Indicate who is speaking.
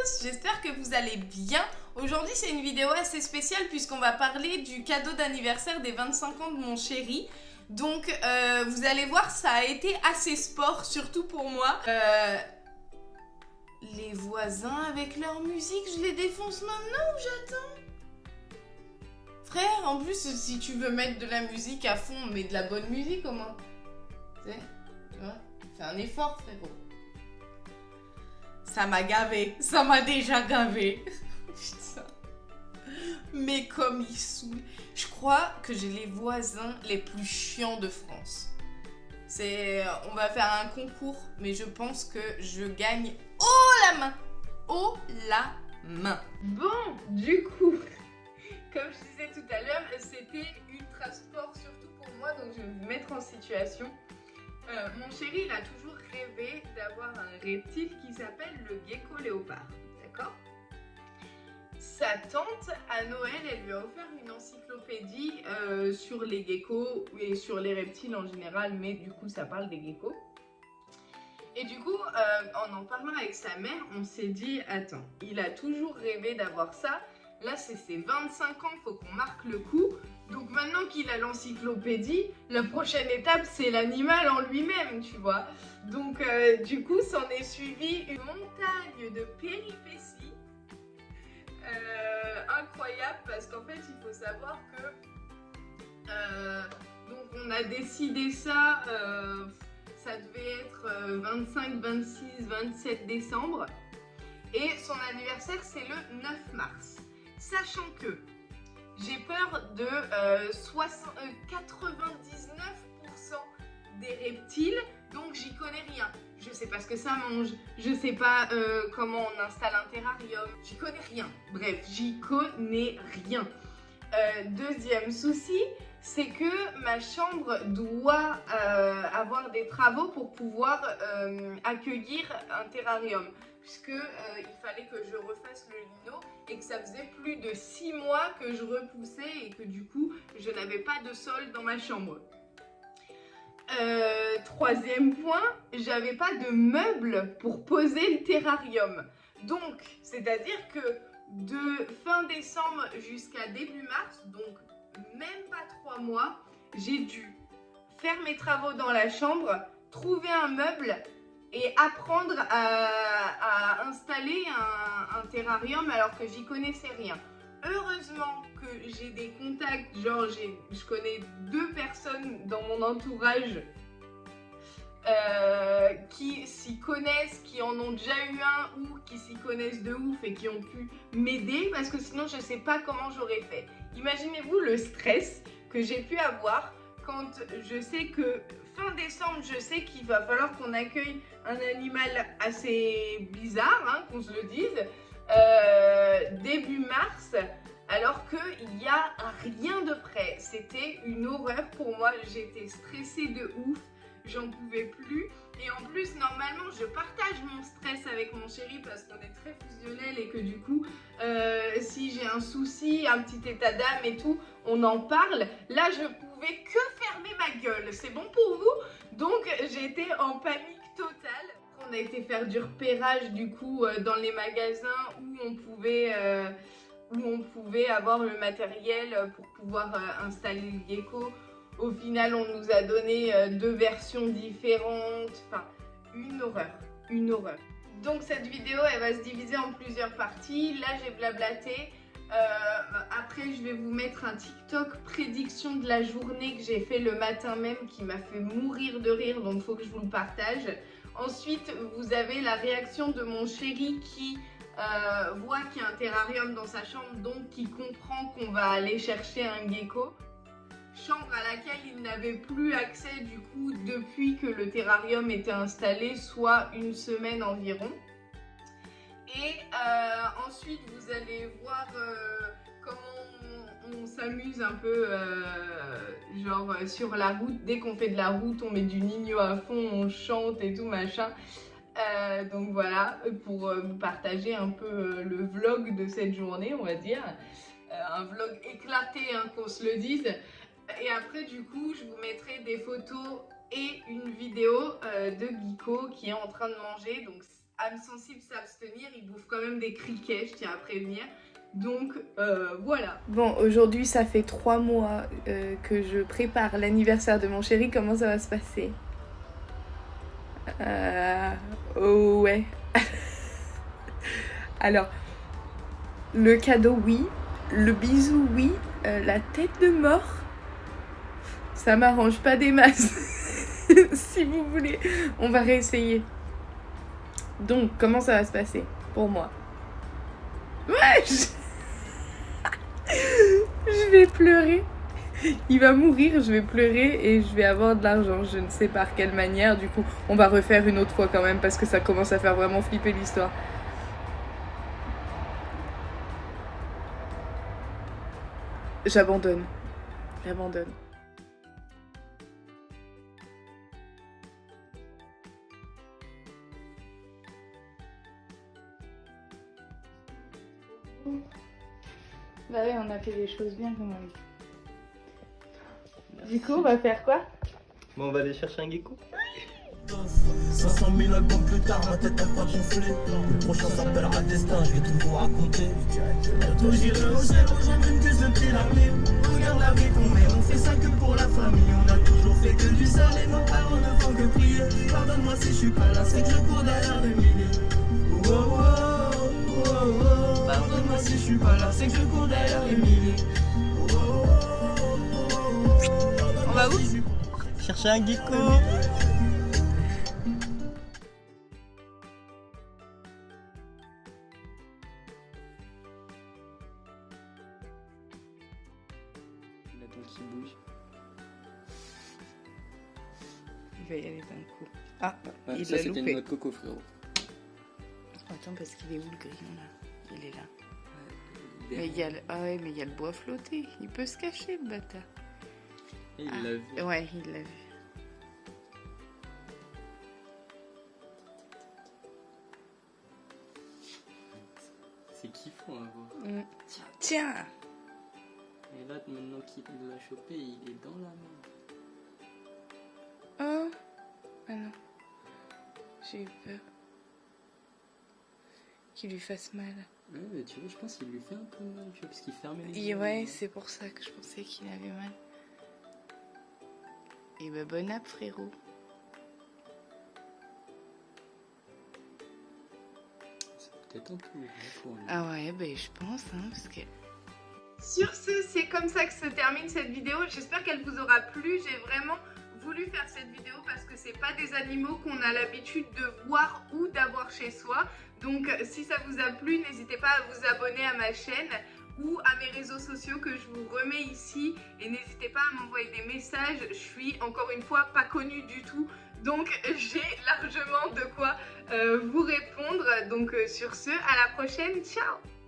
Speaker 1: tous, j'espère que vous allez bien. Aujourd'hui c'est une vidéo assez spéciale puisqu'on va parler du cadeau d'anniversaire des 25 ans de mon chéri. Donc vous allez voir, ça a été assez sport, surtout pour moi. Les voisins avec leur musique, je les défonce maintenant ou j'attends? Frère, en plus si tu veux mettre de la musique à fond, mets de la bonne musique au moins. Tu sais, tu vois, fais un effort frérot. Ça m'a gavé, ça m'a déjà gavé. Putain. Mais comme ils saoulent. Je crois que j'ai les voisins les plus chiants de France. On va faire un concours, mais je pense que je gagne haut la main. Haut la main. Bon, du coup, comme je disais tout à l'heure, c'était ultra sport, surtout pour moi, donc je vais vous mettre en situation. Mon chéri, il a toujours rêvé d'avoir un reptile qui s'appelle le gecko léopard, d'accord? Sa tante, à Noël, elle lui a offert une encyclopédie sur les geckos et sur les reptiles en général, mais du coup, ça parle des geckos. Et du coup, en parlant avec sa mère, on s'est dit, attends, il a toujours rêvé d'avoir ça. Là, c'est ses 25 ans, faut qu'on marque le coup. Donc maintenant qu'il a l'encyclopédie, la prochaine étape, c'est l'animal en lui-même, tu vois. Donc du coup, s'en est suivi une montagne de péripéties incroyables parce qu'en fait, il faut savoir que donc on a décidé ça, ça devait être 25, 26, 27 décembre et son anniversaire, c'est le 9 mars. Sachant que j'ai peur de 99% des reptiles, donc j'y connais rien. Je sais pas ce que ça mange, je sais pas comment on installe un terrarium, j'y connais rien. Bref, j'y connais rien. Deuxième souci, c'est que ma chambre doit avoir des travaux pour pouvoir accueillir un terrarium. Puisque il fallait que je refasse le lino et que ça faisait plus de 6 mois que je repoussais et que du coup je n'avais pas de sol dans ma chambre. Troisième point, j'avais pas de meubles pour poser le terrarium. Donc, c'est-à-dire que de fin décembre jusqu'à début mars, donc même pas 3 mois, j'ai dû faire mes travaux dans la chambre, trouver un meuble et apprendre à installer un terrarium alors que j'y connaissais rien. Heureusement que j'ai des contacts, genre je connais 2 personnes dans mon entourage qui s'y connaissent, qui en ont déjà eu un ou qui s'y connaissent de ouf et qui ont pu m'aider parce que sinon je sais pas comment j'aurais fait. Imaginez-vous le stress que j'ai pu avoir quand je sais que fin décembre, je sais qu'il va falloir qu'on accueille un animal assez bizarre, hein, qu'on se le dise, début mars, alors qu'il n'y a rien de prêt. C'était une horreur pour moi, j'étais stressée de ouf, j'en pouvais plus. Et en plus, normalement, je partage mon stress avec mon chéri parce qu'on est très fusionnels et que du coup, si j'ai un souci, un petit état d'âme et tout, on en parle. Là, je pouvais que fermer ma gueule. C'est bon pour vous? Donc, j'étais en panique totale. On a été faire du repérage du coup dans les magasins où on pouvait avoir le matériel pour pouvoir installer le gecko. Au final, on nous a donné 2 versions différentes. Enfin, une horreur, une horreur. Donc cette vidéo, elle va se diviser en plusieurs parties. Là, j'ai blablaté. Après, je vais vous mettre un TikTok prédiction de la journée que j'ai fait le matin même qui m'a fait mourir de rire. Donc, il faut que je vous le partage. Ensuite, vous avez la réaction de mon chéri qui voit qu'il y a un terrarium dans sa chambre, donc qui comprend qu'on va aller chercher un gecko. Chambre à laquelle il n'avait plus accès du coup depuis que le terrarium était installé, soit une semaine environ. Et ensuite vous allez voir comment on s'amuse un peu genre sur la route. Dès qu'on fait de la route, on met du Nino à fond, on chante et tout machin. Donc voilà, pour vous partager un peu le vlog de cette journée, on va dire. Un vlog éclaté, hein, qu'on se le dise. Et après, du coup, je vous mettrai des photos et une vidéo de Geeko qui est en train de manger. Donc âme sensible s'abstenir, il bouffe quand même des criquets, je tiens à prévenir. Donc voilà. Bon, aujourd'hui ça fait 3 mois que je prépare l'anniversaire de mon chéri. Comment ça va se passer? Oh ouais. Alors, le cadeau oui, le bisou oui, la tête de mort, ça m'arrange pas des masses. Si vous voulez, on va réessayer. Donc, comment ça va se passer pour moi? Ouais, je vais pleurer. Il va mourir, je vais pleurer et je vais avoir de l'argent. Je ne sais par quelle manière. Du coup, on va refaire une autre fois quand même parce que ça commence à faire vraiment flipper l'histoire. J'abandonne. J'abandonne. Bah ouais, on a fait des choses bien quand même. Du coup, on va faire quoi?
Speaker 2: Bon, on va aller chercher un gecko.
Speaker 3: 500 000 albums plus tard, ma tête elle pas gonflée. Le prochain s'appellera Destin, je vais tout vous raconter. Bientôt j'irai au zéro, j'emmène que ce petit l'armée. Regarde la vie qu'on met, on fait ça que pour la famille. On a toujours fait que du sale et nos parents ne font que prier. Pardonne-moi si je suis pas là, c'est que je cours derrière les milliers. Oh, oh, oh, oh, oh. Pardonne-moi si je suis pas là, c'est que je cours derrière les milliers. Oh, oh, oh, oh, oh.
Speaker 1: On va où?
Speaker 2: Chercher un gecko. La dent qui bouge.
Speaker 1: Il va y aller d'un coup. Ah,
Speaker 2: Ouais,
Speaker 1: il
Speaker 2: ça
Speaker 1: l'a
Speaker 2: c'était
Speaker 1: loupé.
Speaker 2: une noix de coco, frérot.
Speaker 1: Attends, parce qu'il est où le grillon là? Il est là.
Speaker 2: Ouais,
Speaker 1: Mais il y a le... Ah ouais, mais il y a le bois flotté. Il peut se cacher, le bâtard.
Speaker 2: Et il l'a vu.
Speaker 1: Ouais, il l'a vu.
Speaker 2: C'est kiffant à voir.
Speaker 1: Tiens.
Speaker 2: Et là, maintenant qu'il l'a chopé, il est dans la main.
Speaker 1: Oh. Ah non. J'ai eu peur. Qu'il lui fasse mal.
Speaker 2: Ouais, mais tu vois, je pense qu'il lui fait un peu mal, tu vois, parce qu'il ferme les
Speaker 1: Et
Speaker 2: yeux.
Speaker 1: ouais, c'est pour ça que je pensais qu'il avait mal. Et bah bonne app, frérot.
Speaker 2: C'est peut-être un peu gros pour lui.
Speaker 1: Ah ouais, ben je pense, hein, parce que... Sur ce, c'est comme ça que se termine cette vidéo. J'espère qu'elle vous aura plu. J'ai vraiment voulu faire cette vidéo parce que c'est pas des animaux qu'on a l'habitude de voir ou d'avoir chez soi. Donc si ça vous a plu, n'hésitez pas à vous abonner à ma chaîne ou à mes réseaux sociaux que je vous remets ici. Et n'hésitez pas à m'envoyer des messages. Je suis encore une fois pas connue du tout. Donc j'ai largement de quoi vous répondre. Donc sur ce, à la prochaine. Ciao!